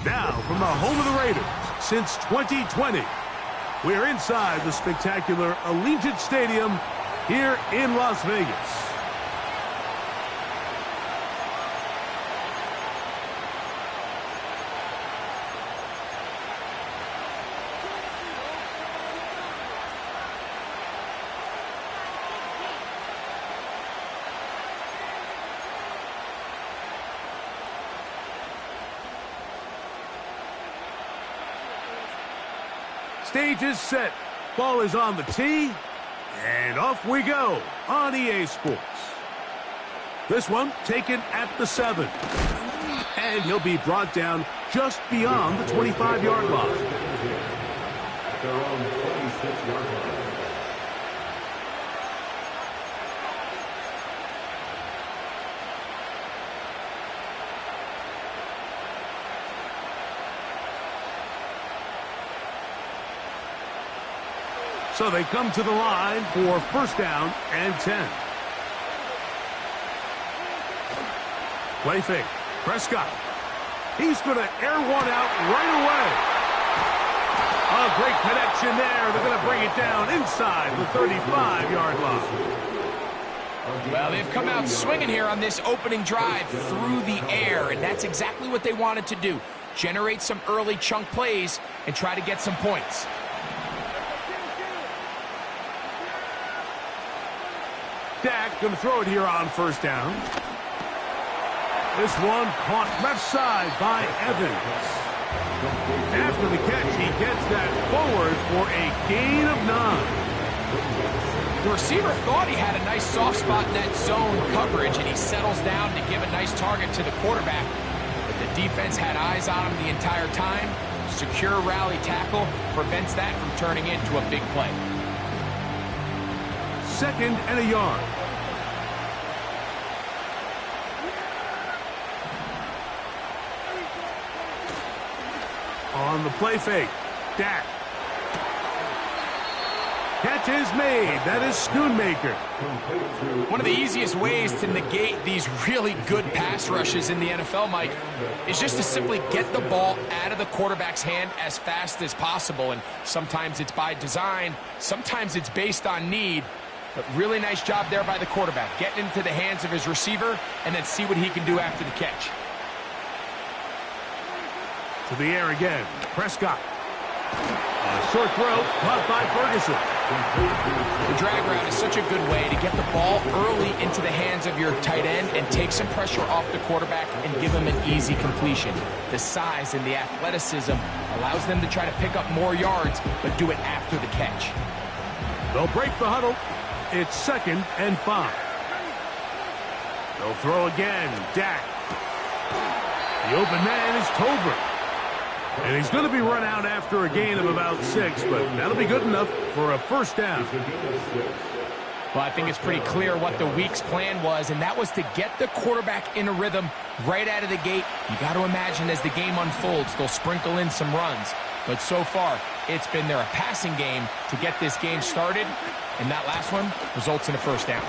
Now, from the home of the Raiders, since 2020, we're inside the spectacular Allegiant Stadium here in Las Vegas. Stage is set. Ball is on the tee. And off we go on EA Sports. This one taken at the 7. And he'll be brought down just beyond the 25-yard line. Their own 26-yard line. So they come to the line for first down and 10. Play fake. Prescott. He's going to air one out right away. A great connection there. They're going to bring it down inside the 35-yard line. Well, they've come out swinging here on this opening drive through the air, and that's exactly what they wanted to do. Generate some early chunk plays and try to get some points. Dak going to throw it here on first down. This one caught left side by Evans. After the catch, he gets that forward for a gain of 9. The receiver thought he had a nice soft spot in that zone coverage, and he settles down to give a nice target to the quarterback. But the defense had eyes on him the entire time. Secure rally tackle prevents that from turning into a big play. Second and a yard. On the play fake, Dak. Catch is made. That is Schoonmaker. One of the easiest ways to negate these really good pass rushes in the NFL, Mike, is just to simply get the ball out of the quarterback's hand as fast as possible. And sometimes it's by design, sometimes it's based on need. But really nice job there by the quarterback, getting into the hands of his receiver and then see what he can do after the catch. To the air again, Prescott. A short throw, caught by Ferguson. The drag route is such a good way to get the ball early into the hands of your tight end and take some pressure off the quarterback and give him an easy completion. The size and the athleticism allows them to try to pick up more yards, but do it after the catch. They'll break the huddle. It's second and 5. They'll throw again. Dak. The open man is Tolbert. And he's going to be run out after a gain of about 6, but that'll be good enough for a first down. Well, I think it's pretty clear what the week's plan was, and that was to get the quarterback in a rhythm right out of the gate. You got to imagine as the game unfolds, they'll sprinkle in some runs. But so far, it's been their passing game to get this game started, and that last one results in a first down.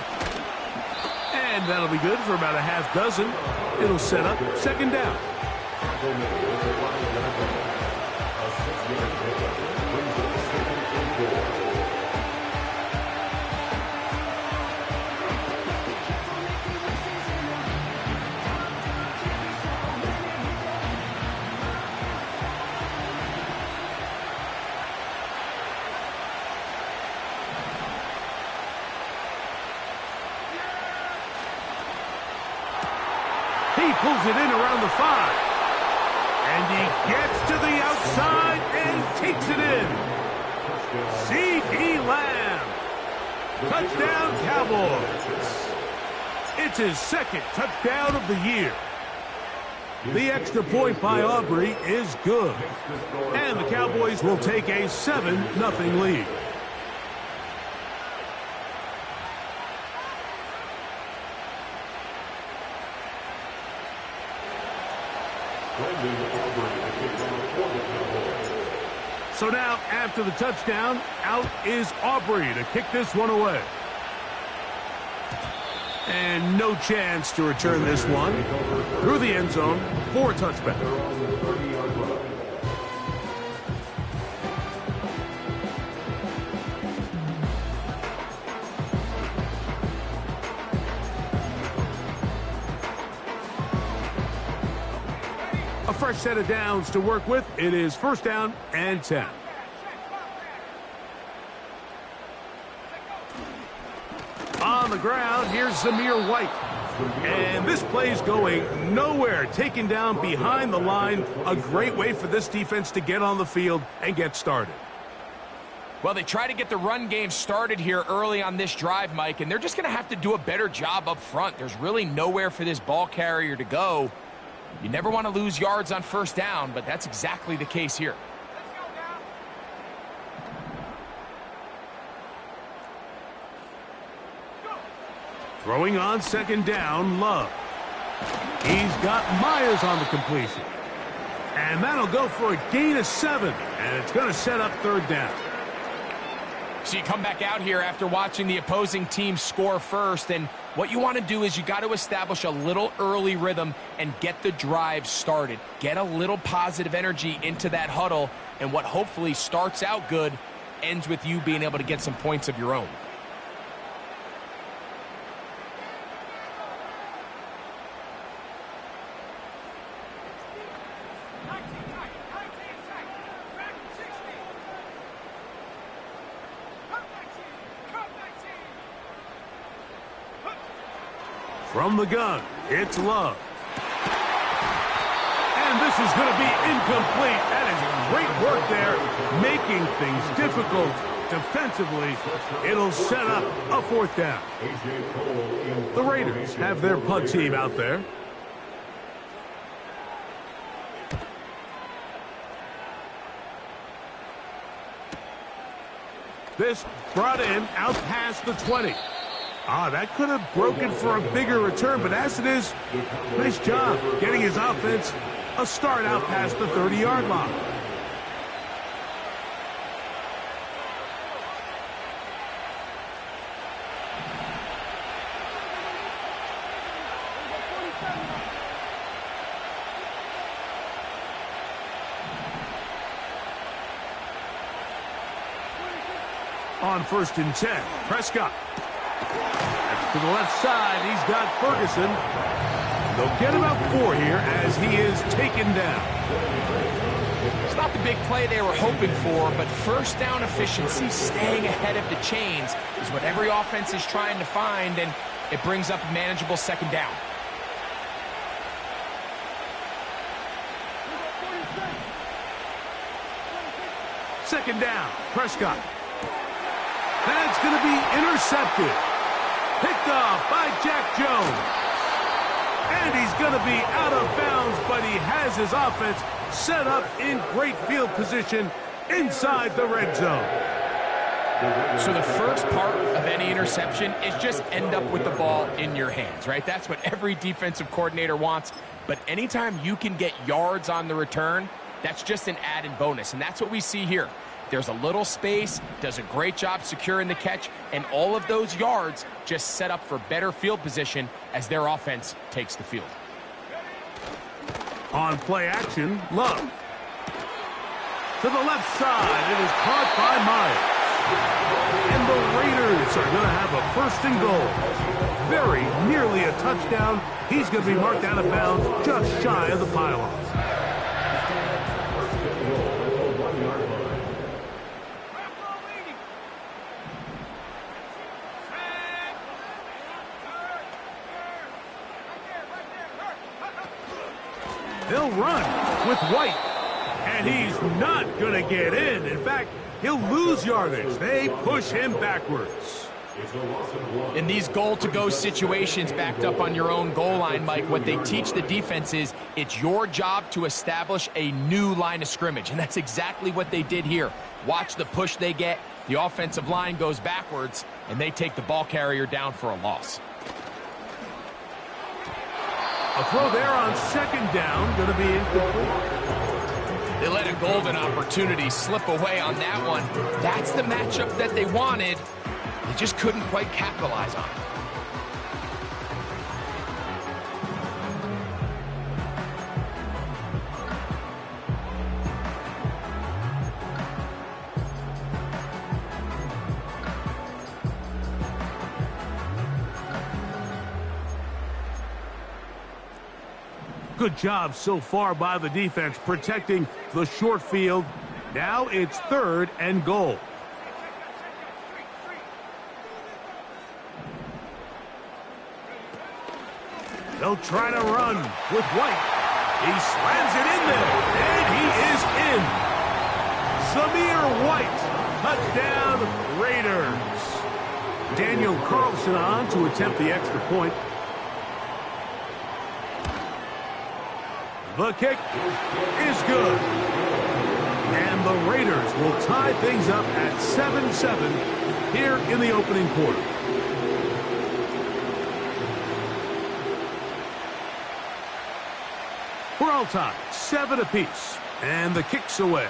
And that'll be good for about a half dozen. It'll set up second down. He pulls it in around the 5. And he gets to the outside and takes it in. C.D. Lamb. Touchdown, Cowboys. It's his second touchdown of the year. The extra point by Aubrey is good. And the Cowboys will take a 7-0 lead. So now, after the touchdown, out is Aubrey to kick this one away. And no chance to return this one through the end zone for a touchback. fresh set of downs to work with. It is 1st down and 10. On the ground, here's Zamir White. And this play's going nowhere. Taken down behind the line. A great way for this defense to get on the field and get started. Well, they try to get the run game started here early on this drive, Mike, and they're just going to have to do a better job up front. There's really nowhere for this ball carrier to go. You never want to lose yards on 1st down, but that's exactly the case here. Throwing on 2nd down, Love. He's got Myers on the completion. And that'll go for a gain of 7. And it's going to set up 3rd down. So you come back out here after watching the opposing team score first, and what you want to do is you got to establish a little early rhythm and get the drive started. Get a little positive energy into that huddle, and what hopefully starts out good ends with you being able to get some points of your own. From the gun, it's Love. And this is going to be incomplete. That is great work there, making things difficult defensively. It'll set up a 4th down. The Raiders have their punt team out there. This brought in out past the 20. That could have broken for a bigger return, but as it is, nice job getting his offense a start out past the 30-yard line. On 1st and 10, Prescott. To the left side, he's got Ferguson. They'll get about 4 here as he is taken down. It's not the big play they were hoping for, but 1st down efficiency, staying ahead of the chains, is what every offense is trying to find, and it brings up a manageable 2nd down. Second down, Prescott. That's going to be intercepted. Picked off by Jack Jones. And he's going to be out of bounds, but he has his offense set up in great field position inside the red zone. So the first part of any interception is just end up with the ball in your hands, right? That's what every defensive coordinator wants. But anytime you can get yards on the return, that's just an added bonus. And that's what we see here. There's a little space, does a great job securing the catch, and all of those yards just set up for better field position as their offense takes the field. On play action, Love. To the left side, it is caught by Myers. And the Raiders are going to have a 1st and goal. Very nearly a touchdown. He's going to be marked out of bounds just shy of the pylon. They'll run with White, and he's not going to get in. In fact, he'll lose yardage. They push him backwards. In these goal-to-go situations backed up on your own goal line, Mike, what they teach the defense is it's your job to establish a new line of scrimmage, and that's exactly what they did here. Watch the push they get. The offensive line goes backwards, and they take the ball carrier down for a loss. A throw there on 2nd down, going to be incomplete. They let a golden opportunity slip away on that one. That's the matchup that they wanted. They just couldn't quite capitalize on it. Good job so far by the defense protecting the short field. Now it's 3rd and goal. They'll try to run with White. He slams it in there, and he is in. Samir White, touchdown Raiders. Daniel Carlson on to attempt the extra point. The kick is good. And the Raiders will tie things up at 7-7 here in the opening quarter. We're all tied, 7 apiece, and the kick's away.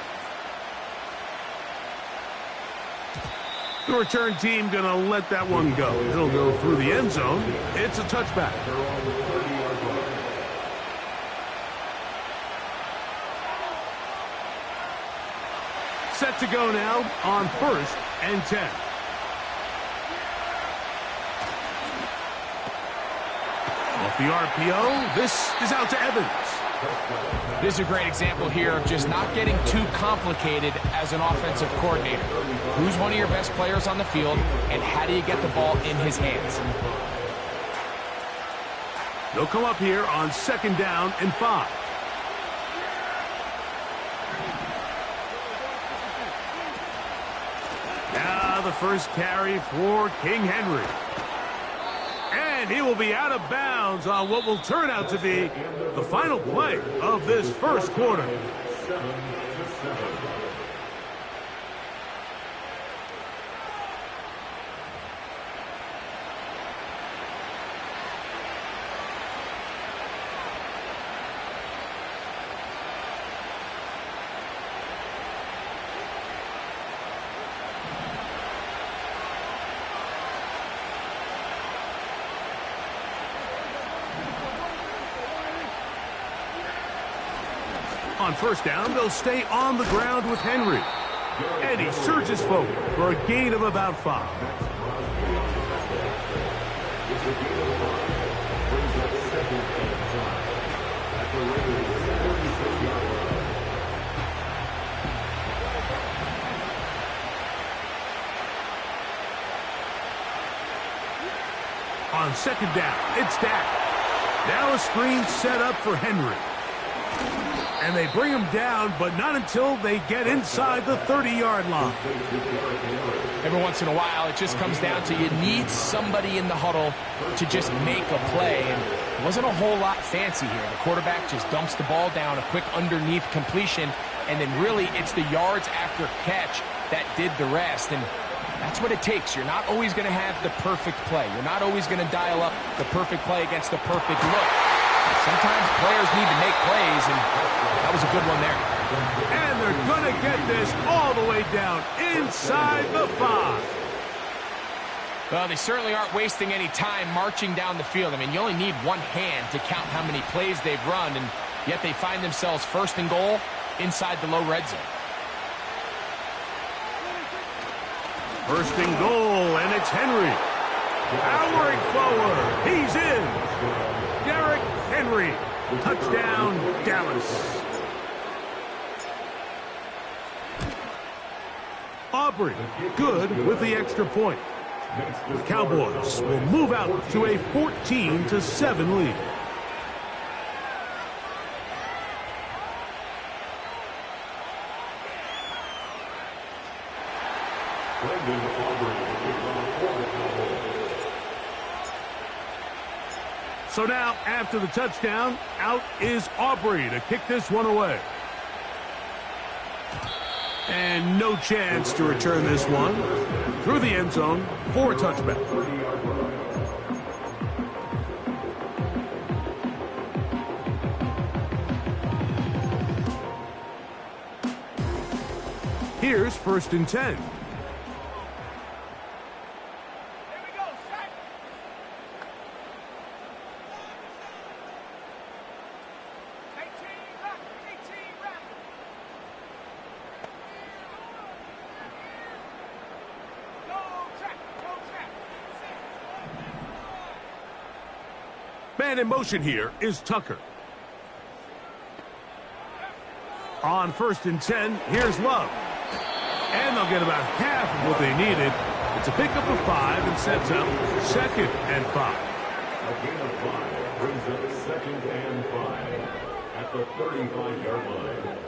The return team going to let that one go. It'll go through the end zone. It's a touchback. Set to go now on 1st and 10. Off the RPO, this is out to Evans. This is a great example here of just not getting too complicated as an offensive coordinator. Who's one of your best players on the field, and how do you get the ball in his hands? They'll come up here on 2nd down and 5. Now the first carry for King Henry. And he will be out of bounds on what will turn out to be the final play of this first quarter. 7-7. On 1st down, they'll stay on the ground with Henry. And he surges forward for a gain of about 5. On 2nd down, it's Dak. Now a screen set up for Henry. And they bring him down, but not until they get inside the 30-yard line. Every once in a while, it just comes down to you need somebody in the huddle to just make a play. And it wasn't a whole lot fancy here. The quarterback just dumps the ball down, a quick underneath completion, and then really it's the yards after catch that did the rest. And that's what it takes. You're not always going to have the perfect play. You're not always going to dial up the perfect play against the perfect look. Sometimes players need to make plays, and that was a good one there. And they're going to get this all the way down inside the 5. Well, they certainly aren't wasting any time marching down the field. I mean, you only need one hand to count how many plays they've run, and yet they find themselves 1st and goal inside the low red zone. 1st and goal, and it's Henry. Powering forward. He's in. Derrick Henry. Touchdown, Dallas. Aubrey, good with the extra point. The Cowboys will move out to a 14-7 lead. So now, after the touchdown, out is Aubrey to kick this one away. And no chance to return this one through the end zone for a touchback. Here's 1st and 10. Man in motion here is Tucker. On 1st and 10, here's Love. And they'll get about half of what they needed. It's a pickup of 5 and sets up 2nd and 5. A gain of 5 brings up 2nd and 5 at the 35-yard line.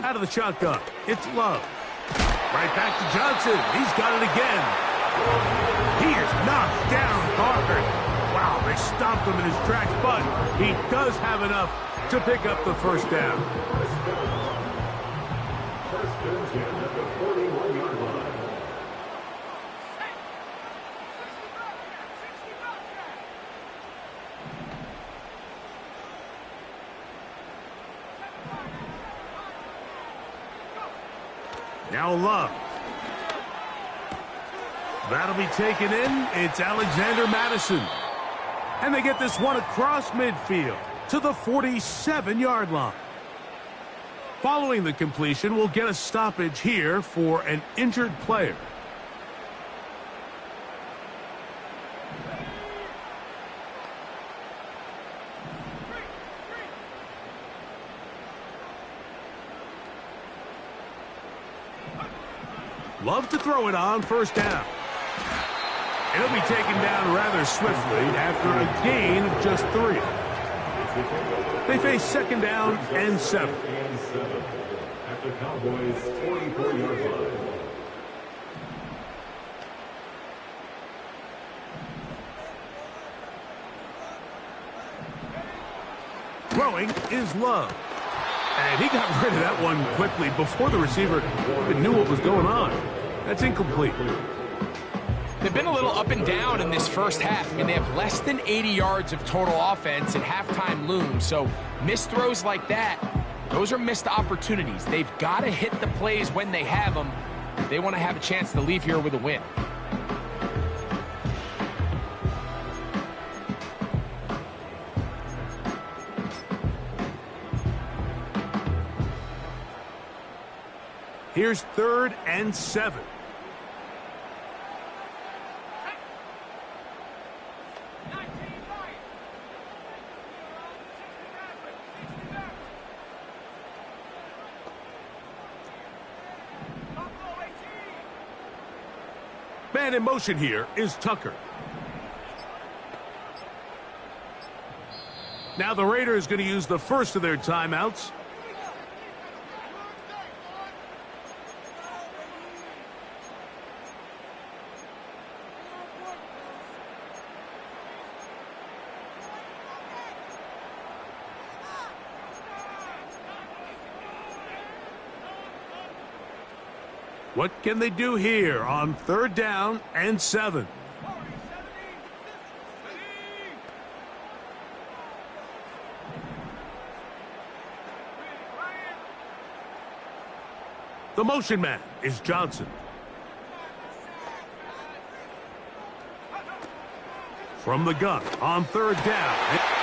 Out of the shotgun, it's Love. Right back to Johnson. He's got it again. He is knocked down hard. Wow, they stopped him in his tracks, but he does have enough to pick up the first down. First and 10 at the 41-yard line. Now Love. That'll be taken in. It's Alexander Madison. And they get this one across midfield to the 47-yard line. Following the completion, we'll get a stoppage here for an injured player. Love to throw it on 1st down. It'll be taken down rather swiftly after a gain of just 3. They face 2nd down and 7. At the Cowboys' 24-yard line. Throwing is Love. And he got rid of that one quickly before the receiver even knew what was going on. That's incomplete. They've been a little up and down in this first half. I mean, they have less than 80 yards of total offense and halftime looms. So missed throws like that, those are missed opportunities. They've got to hit the plays when they have them if they want to have a chance to leave here with a win. Here's 3rd and 7. Man in motion here is Tucker. Now the Raiders going to use the first of their timeouts. What can they do here on 3rd down and 7? The motion man is Johnson. From the gun on 3rd down.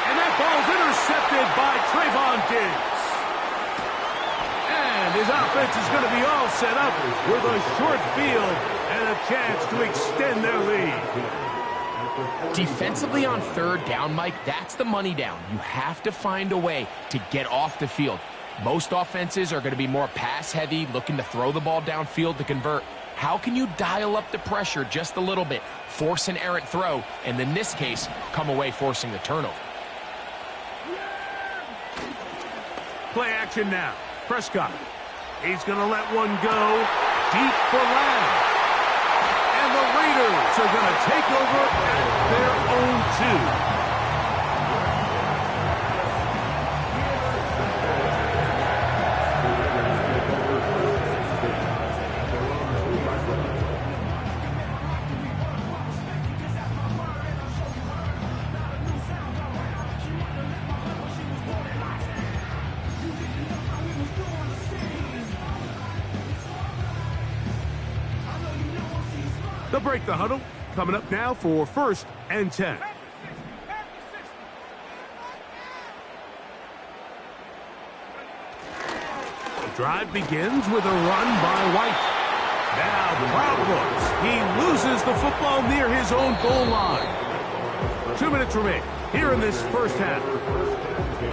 And that ball's intercepted by Trayvon Diggs. And his offense is going to be all set up with a short field and a chance to extend their lead. Defensively on 3rd down, Mike, that's the money down. You have to find a way to get off the field. Most offenses are going to be more pass-heavy, looking to throw the ball downfield to convert. How can you dial up the pressure just a little bit, force an errant throw, and in this case, come away forcing the turnover? Play action now. Prescott. He's going to let one go deep for Lamb. And the Raiders are going to take over at their own 2. They'll break the huddle. Coming up now for 1st and 10. Drive begins with a run by White. Now problems. He loses the football near his own goal line. 2 minutes remain here in this first half.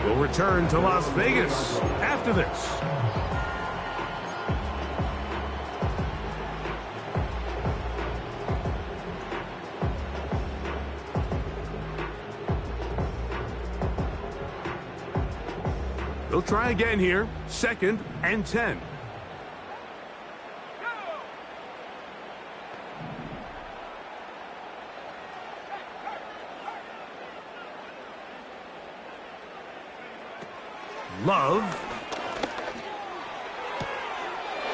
We'll return to Las Vegas after this. They'll try again here. 2nd and 10. Love.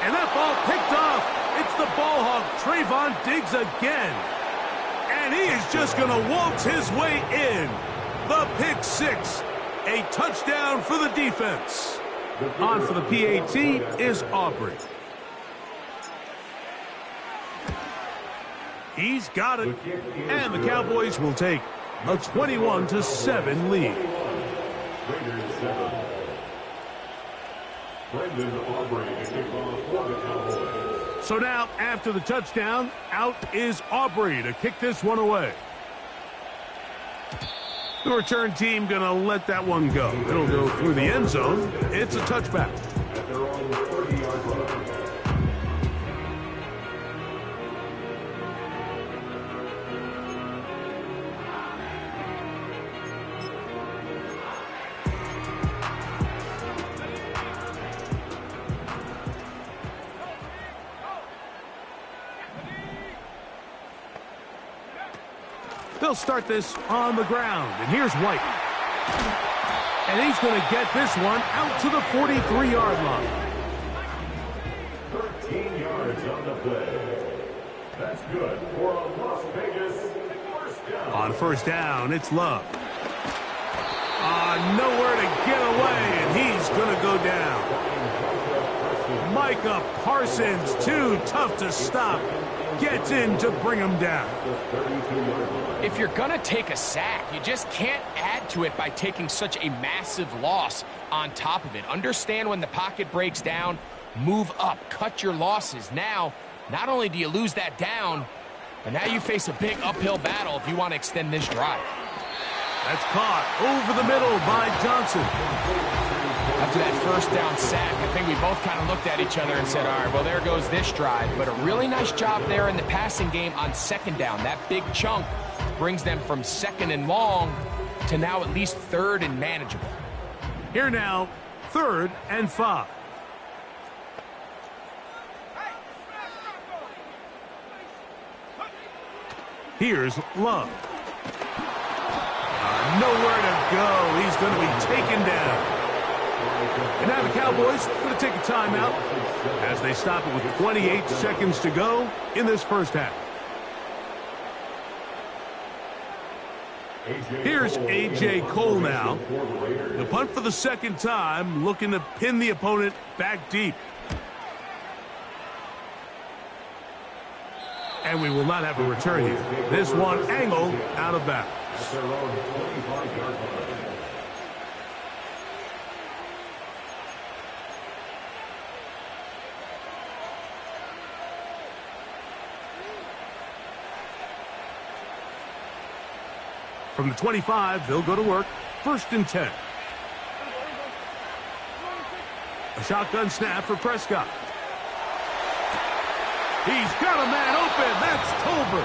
And that ball picked off. It's the ball hawk, Trayvon Diggs again. And he is just going to waltz his way in. The pick 6. A touchdown for the defense. On for the PAT is Aubrey. He's got it. And the Cowboys will take a 21-7 lead. So now, after the touchdown, out is Aubrey to kick this one away. The return team going to let that one go. It'll go through the end zone. It's a touchback. At their own 30-yard line. They'll start this on the ground, and here's White. And he's going to get this one out to the 43-yard line. 13 yards on the play. That's good for a Las Vegas first down. On first down, it's Love. Nowhere to get away, and he's going to go down. Micah Parsons, too tough to stop. Gets in to bring him down. If you're going to take a sack, you just can't add to it by taking such a massive loss on top of it. Understand when the pocket breaks down, move up, cut your losses. Now, not only do you lose that down, but now you face a big uphill battle if you want to extend this drive. That's caught over the middle by Johnson. After that first down sack, I think we both kind of looked at each other and said, all right, well, there goes this drive. But a really nice job there in the passing game on 2nd down. That big chunk brings them from 2nd and long to now at least 3rd and manageable. Here now, 3rd and 5. Here's Love. Nowhere to go. He's going to be taken down. And now the Cowboys are going to take a timeout as they stop it with 28 seconds to go in this first half. Here's A.J. Cole now. The punt for the 2nd time, looking to pin the opponent back deep. And we will not have a return here. This one angled out of bounds. From the 25, they'll go to work. 1st and 10. A shotgun snap for Prescott. He's got a man open. That's Tolbert.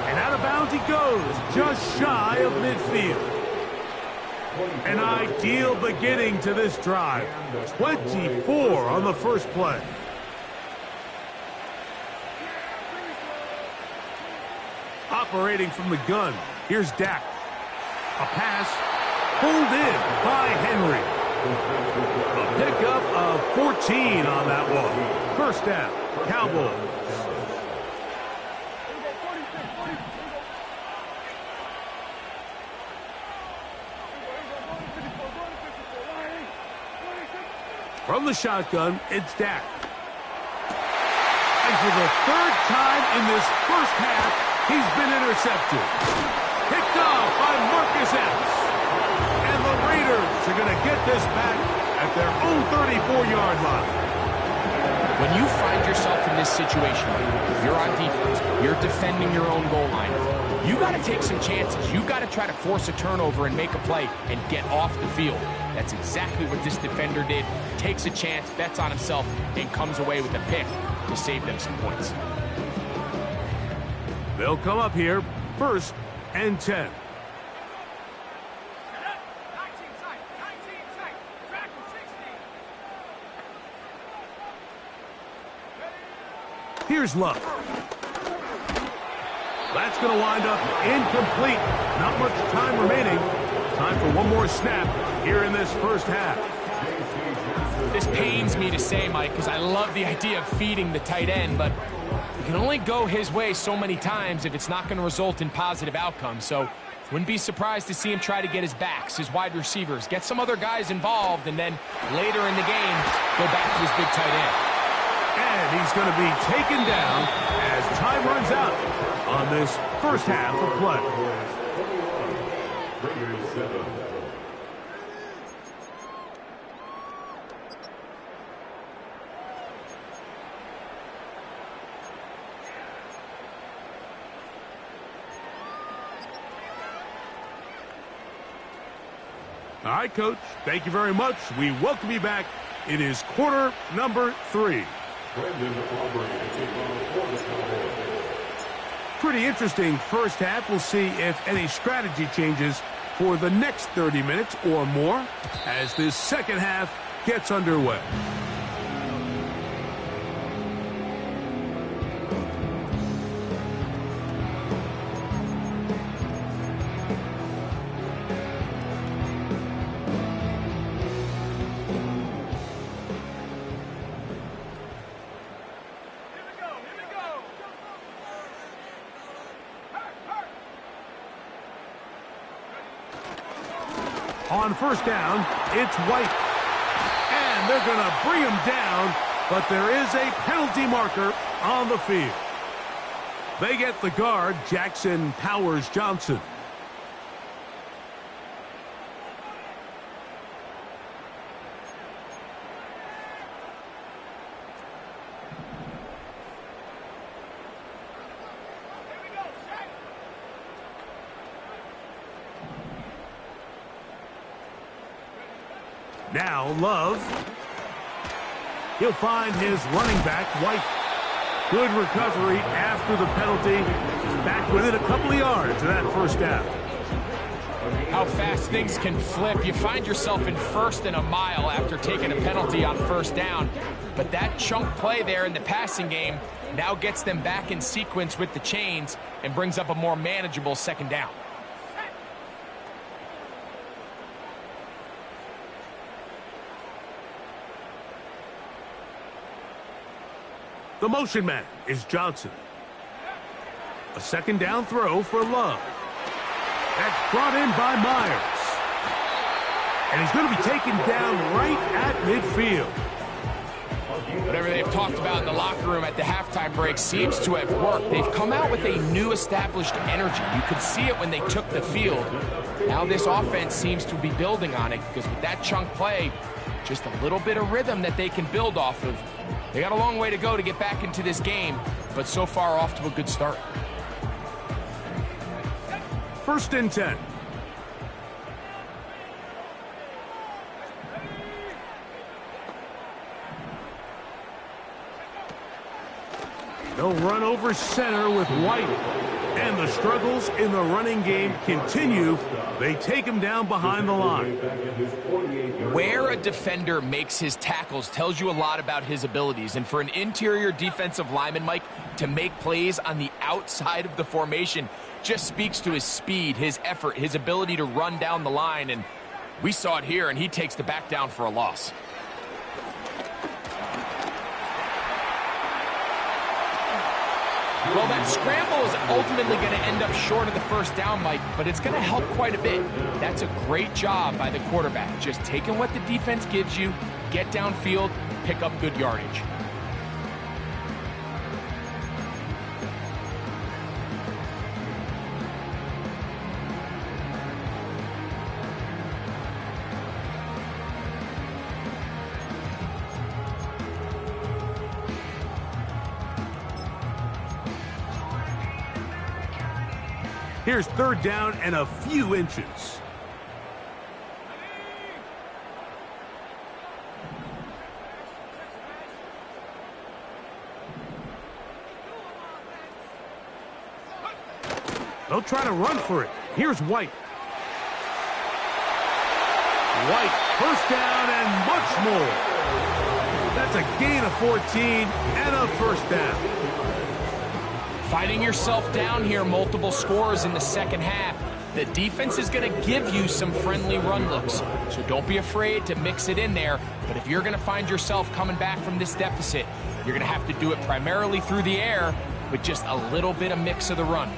And out of bounds he goes, just shy of midfield. An ideal beginning to this drive. 24 on the first play. Operating from the gun, here's Dak. A pass pulled in by Henry. A pickup of 14 on that one. First down, Cowboys. From the shotgun, it's Dak. And for the 3rd time in this first half, he's been intercepted. Picked off by Marcus Epps. And the Raiders are going to get this back at their own 34-yard line. When you find yourself in this situation, you're on defense, you're defending your own goal line, you got to take some chances. You got to try to force a turnover and make a play and get off the field. That's exactly what this defender did. Takes a chance, bets on himself, and comes away with a pick to save them some points. They'll come up here, 1st and 10. Here's Love. That's going to wind up incomplete. Not much time remaining. Time for one more snap here in this first half. This pains me to say, Mike, because I love the idea of feeding the tight end, but you can only go his way so many times if it's not going to result in positive outcomes. So wouldn't be surprised to see him try to get his backs, his wide receivers, get some other guys involved, and then later in the game, go back to his big tight end. And he's going to be taken down as time runs out on this first half of play. All right, Coach, thank you very much. We welcome you back. It is quarter number 3. Pretty interesting first half. We'll see if any strategy changes for the next 30 minutes or more as this second half gets underway. On first down, it's White. And they're going to bring him down, but there is a penalty marker on the field. They get the guard, Jackson Powers Johnson. Now Love. He'll find his running back, White. Good recovery after the penalty. He's back within a couple of yards of that first down. How fast things can flip. You find yourself in 1st and a mile after taking a penalty on first down. But that chunk play there in the passing game now gets them back in sequence with the chains and brings up a more manageable second down. The motion man is Johnson. A second down throw for Love. That's brought in by Myers. And he's going to be taken down right at midfield. Whatever they've talked about in the locker room at the halftime break seems to have worked. They've come out with a new established energy. You could see it when they took the field. Now this offense seems to be building on it because with that chunk play, just a little bit of rhythm that they can build off of. They got a long way to go to get back into this game, but so far off to a good start. 1st and 10. They'll run over center with White. And the struggles in the running game continue. They take him down behind the line. Where a defender makes his tackles tells you a lot about his abilities. And for an interior defensive lineman, Mike, to make plays on the outside of the formation just speaks to his speed, his effort, his ability to run down the line. And we saw it here, and he takes the back down for a loss. Well, that scramble is ultimately going to end up short of the first down, Mike, but it's going to help quite a bit. That's a great job by the quarterback, just taking what the defense gives you, get downfield, pick up good yardage. Here's third down and a few inches. They'll try to run for it. Here's White. White, first down and much more. That's a gain of 14 and a first down. Finding yourself down here, multiple scores in the second half. The defense is going to give you some friendly run looks, so don't be afraid to mix it in there. But if you're going to find yourself coming back from this deficit, you're going to have to do it primarily through the air with just a little bit of mix of the run.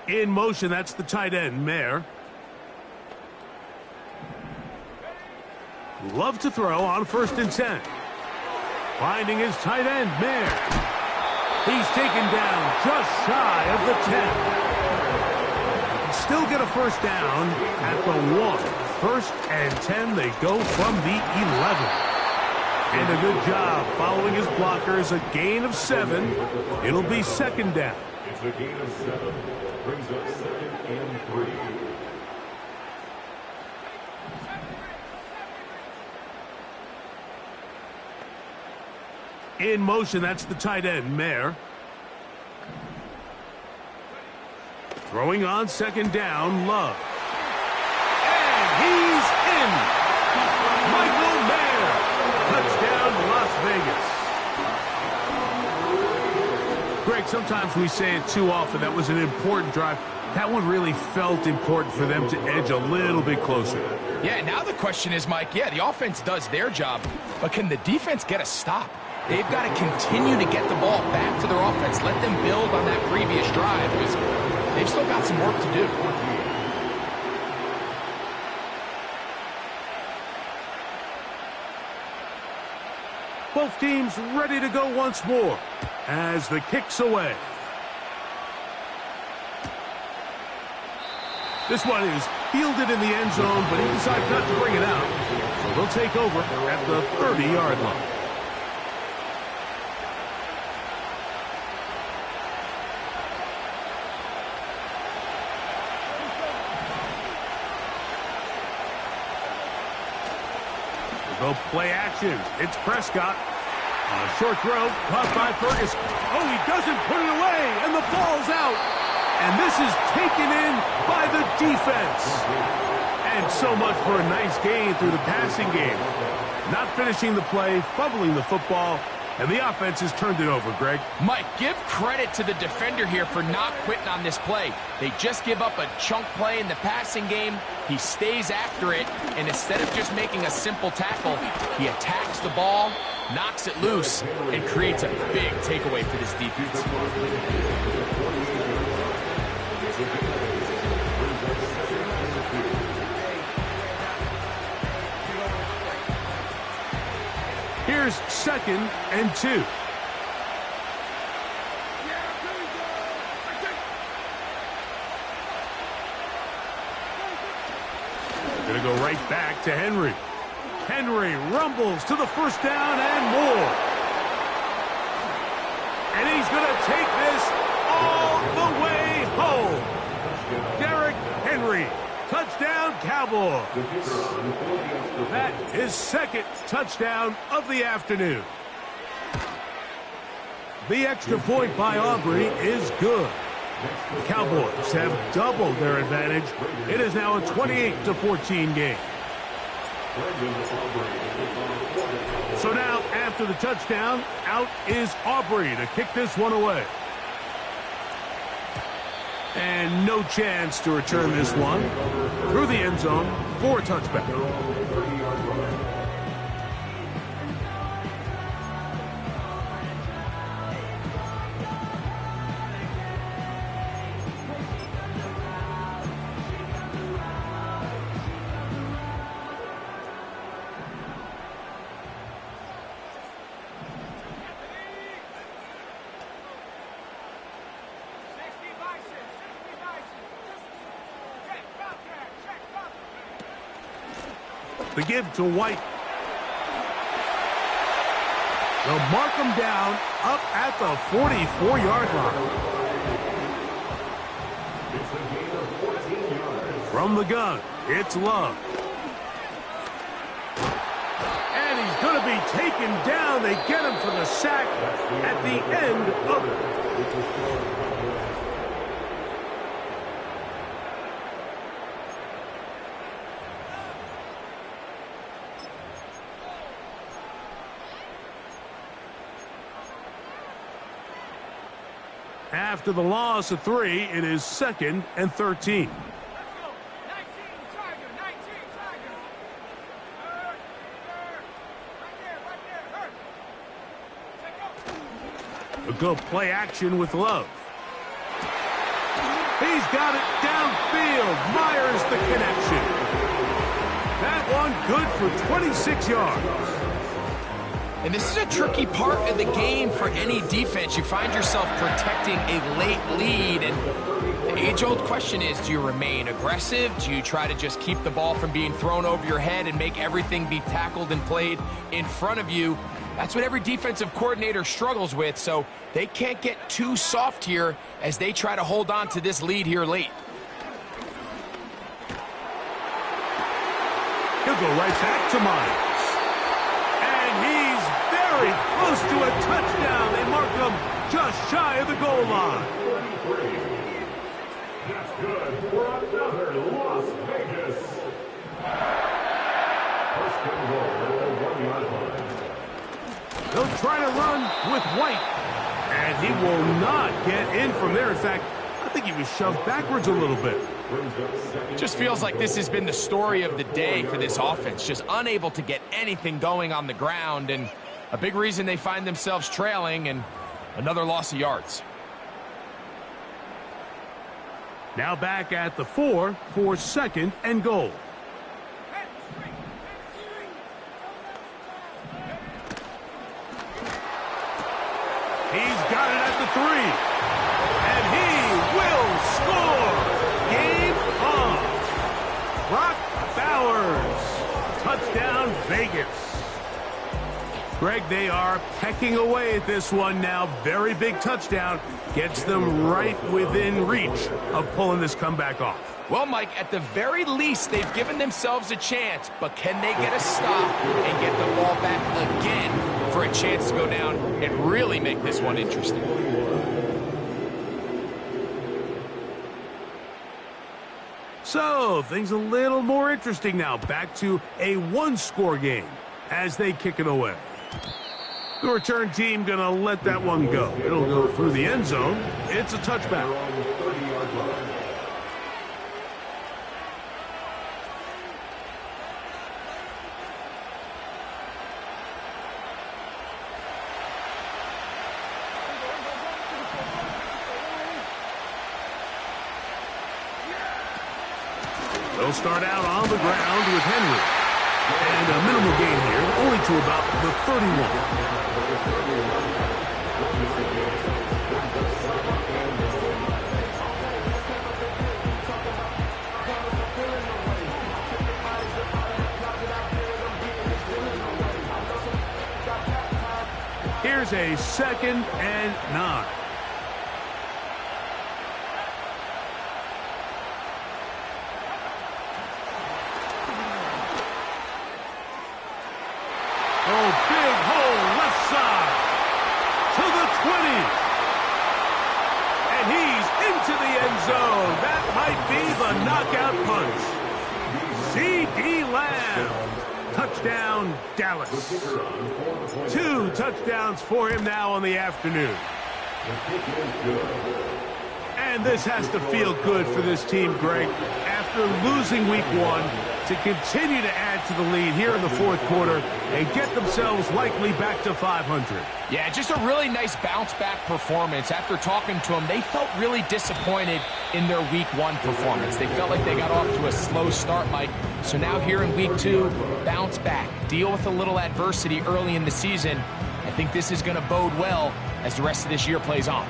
In motion, that's the tight end, Mayer. Love to throw on 1st and 10. Finding his tight end, Mayer. He's taken down just shy of the 10. He can still get a first down at the 1. 1st and 10, they go from the 11. And a good job following his blockers, a gain of 7. It'll be 2nd down. It's a gain of 7. Brings up 2nd and 3. In motion, that's the tight end, Mayer. Throwing on 2nd down, Love. And he's in! Michael Mayer! Touchdown, Las Vegas. Greg, sometimes we say it too often. That was an important drive. That one really felt important for them to edge a little bit closer. Yeah, now the question is, Mike, yeah, the offense does their job, but can the defense get a stop? They've got to continue to get the ball back to their offense. Let them build on that previous drive because they've still got some work to do. Both teams ready to go once more as the kick's away. This one is fielded in the end zone, but he decides not to bring it out. So they'll take over at the 30-yard line. They'll play action. It's Prescott. A short throw, caught by Ferguson. Oh, he doesn't put it away, and the ball's out. And this is taken in by the defense. And so much for a nice gain through the passing game. Not finishing the play, fumbling the football, and the offense has turned it over, Greg. Mike, give credit to the defender here for not quitting on this play. They just give up a chunk play in the passing game. He stays after it, and instead of just making a simple tackle, he attacks the ball, knocks it loose, and creates a big takeaway for this defense. Here's 2nd and 2. Going to go right back to Henry. Henry rumbles to the first down and more. And he's going to take this all the way home. Derrick Henry. Touchdown, Cowboys. That is 2nd touchdown of the afternoon. The extra point by Aubrey is good. The Cowboys have doubled their advantage. It is now a 28-14 game. So now, after the touchdown, out is Aubrey to kick this one away. And no chance to return this one through the end zone for a touchback. The give to White. They'll mark him down up at the 44-yard line. It's a gain of 14 yards. From the gun, it's Love. And he's going to be taken down. They get him for the sack at the end of it. After the loss of 3, it is 2nd and 13. A good play action with Love. He's got it downfield. Myers the connection. That one good for 26 yards. And this is a tricky part of the game for any defense. You find yourself protecting a late lead, and the age-old question is, do you remain aggressive? Do you try to just keep the ball from being thrown over your head and make everything be tackled and played in front of you? That's what every defensive coordinator struggles with, so they can't get too soft here as they try to hold on to this lead here late. He'll go right back to Myers. Very close to a touchdown. They mark him just shy of the goal line. 33. That's good for another Las Vegas. First and goal at the 1-yard line. They'll try to run with White. And he will not get in from there. In fact, I think he was shoved backwards a little bit. Just feels like this has been the story of the day for this offense. Just unable to get anything going on the ground, and a big reason they find themselves trailing, and another loss of yards. Now back at the 4 for 2nd and goal. He's got it at the 3. And he will score. Game on. Brock Bowers. Touchdown, Vegas. Greg, they are pecking away at this one now. Very big touchdown. Gets them right within reach of pulling this comeback off. Well, Mike, at the very least, they've given themselves a chance, but can they get a stop and get the ball back again for a chance to go down and really make this one interesting? So, things a little more interesting now. Back to a one-score game as they kick it away. The return team going to let that one go. It'll go through the end zone. It's a touchback. They'll start out on the ground with Henry. And a minimal gain here, only to about the 31. Here's a 2nd and 9. Oh, big hole left side to the 20. And he's into the end zone. That might be the knockout punch. C.D. Lamb. Touchdown, Dallas. 2 touchdowns for him now on the afternoon. And this has to feel good for this team, Greg. After losing week 1, to continue to add to the lead here in the 4th quarter and get themselves likely back to 500. Yeah, just a really nice bounce-back performance. After talking to them, they felt really disappointed in their week 1 performance. They felt like they got off to a slow start, Mike. So now here in week 2, bounce back, deal with a little adversity early in the season. I think this is going to bode well as the rest of this year plays on.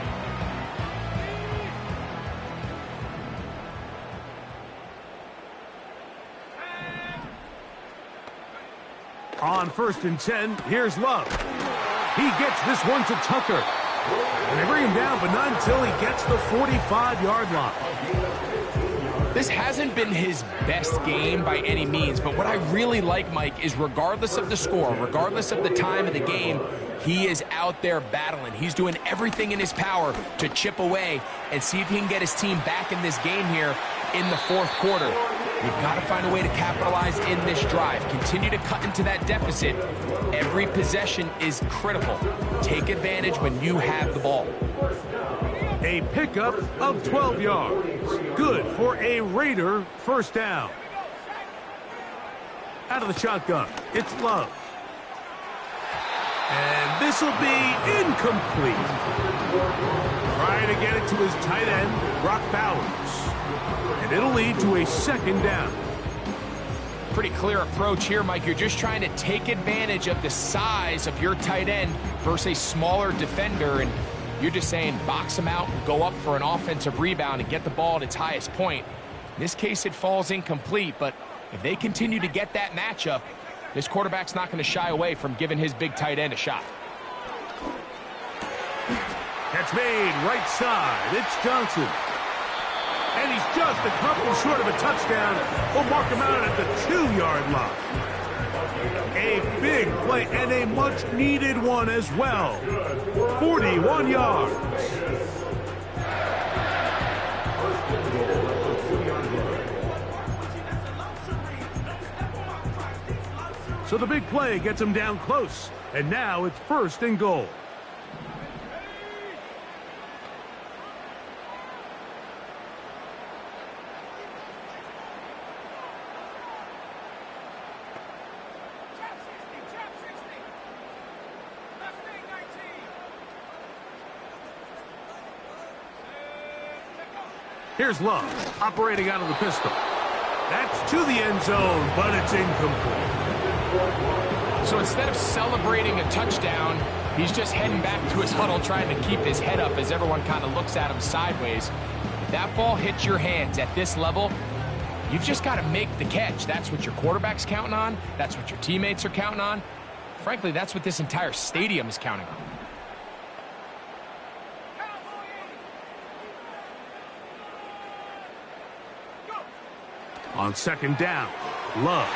On 1st and 10, here's Love. He gets this one to Tucker. And they bring him down, but not until he gets the 45-yard line. This hasn't been his best game by any means, but what I really like, Mike, is regardless of the score, regardless of the time of the game, he is out there battling. He's doing everything in his power to chip away and see if he can get his team back in this game here in the 4th quarter. You've got to find a way to capitalize in this drive. Continue to cut into that deficit. Every possession is critical. Take advantage when you have the ball. A pickup of 12 yards. Good for a Raider first down. Out of the shotgun, it's Love. And this will be incomplete. Trying to get it to his tight end, Brock Bowers. And it'll lead to a 2nd down. Pretty clear approach here, Mike. You're just trying to take advantage of the size of your tight end versus a smaller defender, and you're just saying box him out and go up for an offensive rebound and get the ball at its highest point. In this case, it falls incomplete, but if they continue to get that matchup, this quarterback's not going to shy away from giving his big tight end a shot. Catch made right side. It's Johnson. And he's just a couple short of a touchdown. We'll mark him out at the 2-yard line. A big play and a much-needed one as well. 41 yards. So the big play gets him down close. And now it's 1st and goal. Here's Love, operating out of the pistol. That's to the end zone, but it's incomplete. So instead of celebrating a touchdown, he's just heading back to his huddle trying to keep his head up as everyone kind of looks at him sideways. If that ball hits your hands at this level, you've just got to make the catch. That's what your quarterback's counting on. That's what your teammates are counting on. Frankly, that's what this entire stadium is counting on. On 2nd down, Love.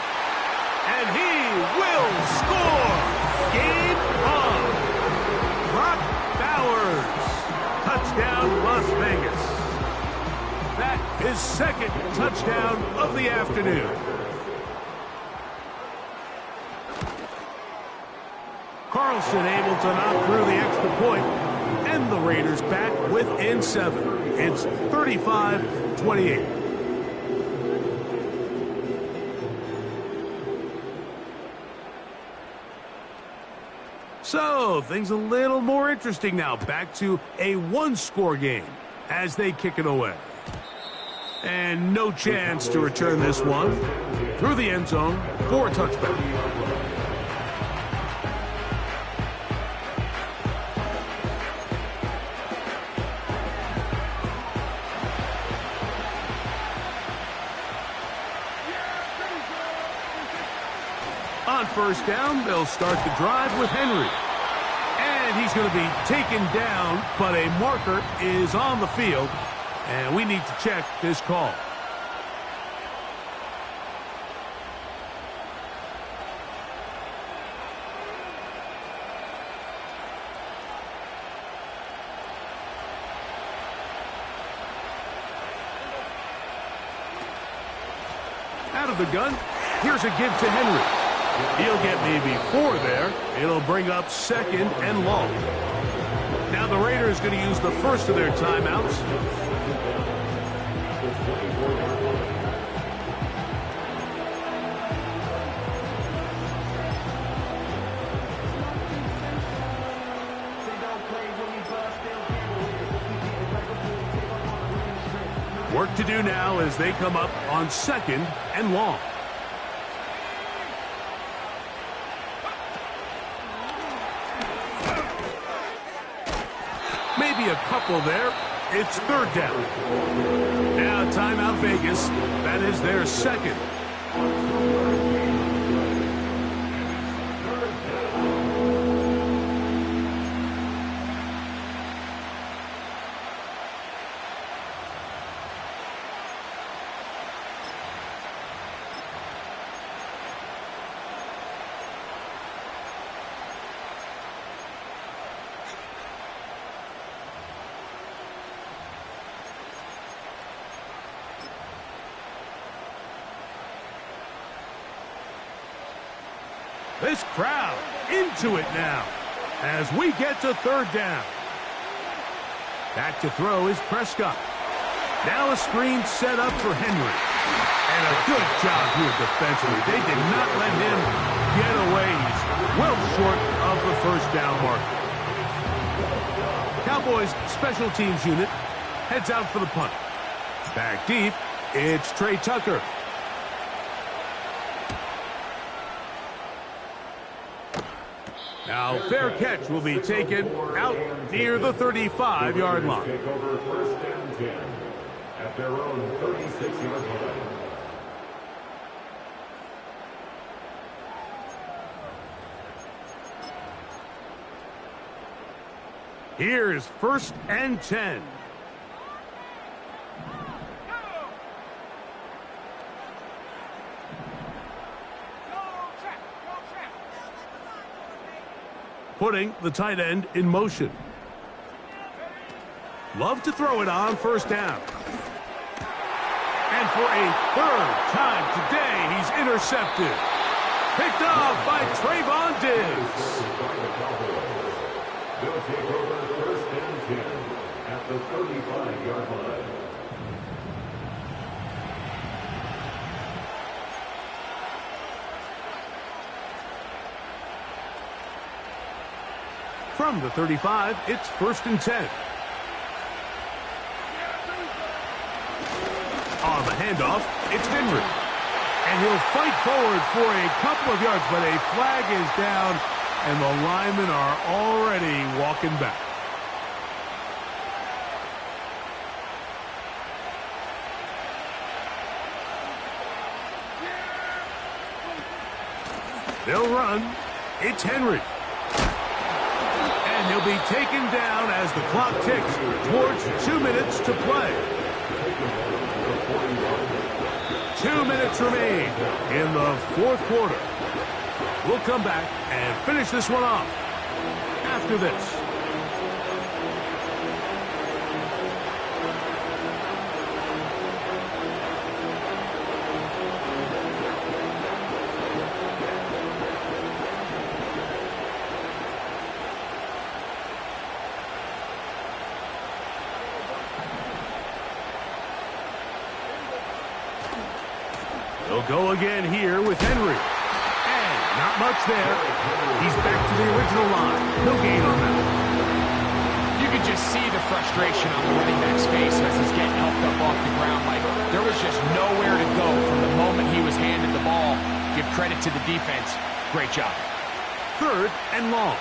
And he will score! Game on! Brock Bowers. Touchdown, Las Vegas. That is 2nd touchdown of the afternoon. Carlson able to knock through the extra point, and the Raiders back within 7. It's 35-28. So, things a little more interesting now. Back to a 1-score game as they kick it away. And no chance to return this one. Through the end zone for a touchback. On 1st down, they'll start the drive with Henry. And he's going to be taken down, but a marker is on the field, and we need to check this call. Out of the gun, here's a give to Henry. He'll get maybe 4 there. It'll bring up 2nd and long. Now the Raiders going to use the first of their timeouts. Work to do now as they come up on 2nd and long. Maybe a couple there. It's 3rd down. Now timeout Vegas. That is their 2nd. This crowd into it now as we get to third down. Back to throw is Prescott. Now a screen set up for Henry. And a good job here defensively. They did not let him get away. He's well short of the first down mark. Cowboys special teams unit heads out for the punt. Back deep, it's Trey Tucker. Now, fair catch will be taken out near the 35-yard line. Take over first and 10 at their own 36-yard line. Here's first and 10. Putting the tight end in motion. Love to throw it on first down. And for a third time today, he's intercepted. Picked off by Trayvon Diggs. They'll take over first and 10 at the 35-yard line. From the 35, it's first and 10. On the handoff, it's Henry. And he'll fight forward for a couple of yards, but a flag is down, and the linemen are already walking back. They'll run. It's Henry. And he'll be taken down as the clock ticks towards 2 minutes to play. 2 minutes remain in the fourth quarter. We'll come back and finish this one off after this. They'll go again here with Henry. And not much there. He's back to the original line. No gain on that. You can just see the frustration on the running back's face as he's getting helped up off the ground. Like, there was just nowhere to go from the moment he was handed the ball. Give credit to the defense. Great job. Third and long.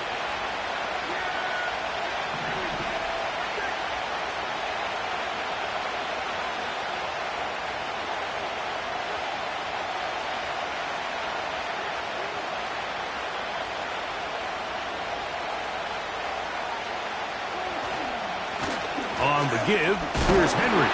On the give, here's Henry.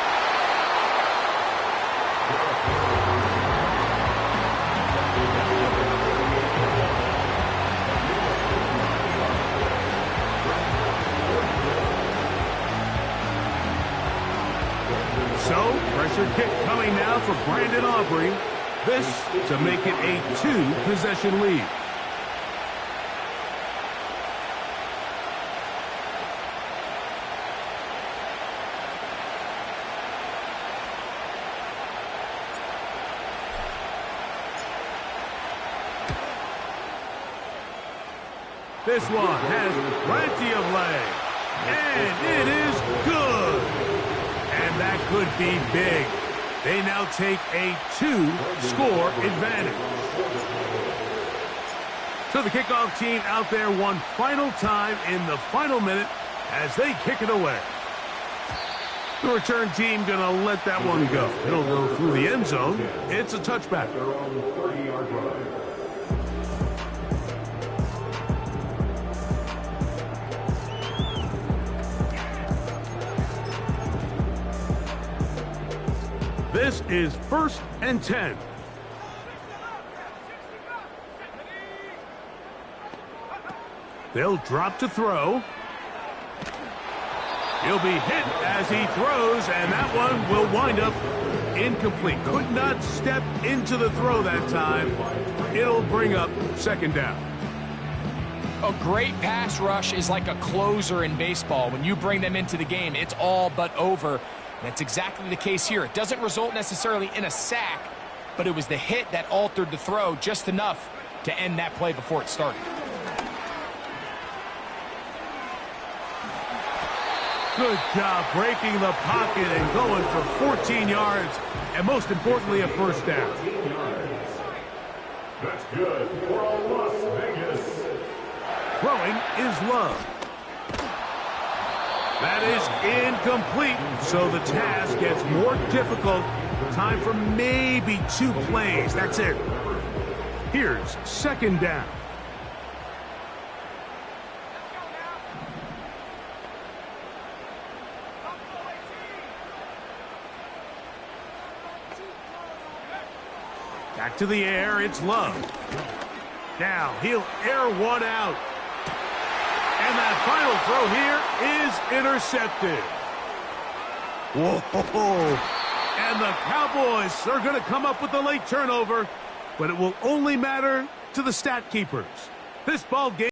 So, pressure kick coming now for Brandon Aubrey. This to make it a 2-possession lead. This one has plenty of leg. And it is good. And that could be big. They now take a 2-score advantage. So the kickoff team out there one final time in the final minute as they kick it away. The return team going to let that one go. It'll go through the end zone. It's a touchback. Their own 30-yard line. This is first and 10. They'll drop to throw. He'll be hit as he throws, and that one will wind up incomplete. Could not step into the throw that time. It'll bring up second down. A great pass rush is like a closer in baseball. When you bring them into the game, it's all but over. That's exactly the case here. It doesn't result necessarily in a sack, but it was the hit that altered the throw just enough to end that play before it started. Good job breaking the pocket and going for 14 yards, and most importantly, a first down. That's good for Las Vegas. Throwing is Love. That is incomplete, so the task gets more difficult. Time for maybe 2 plays. That's it. Here's second down. Back to the air, it's Love. Now he'll air one out. And that final throw here is intercepted. Whoa. And the Cowboys are going to come up with the late turnover, but it will only matter to the stat keepers. This ball game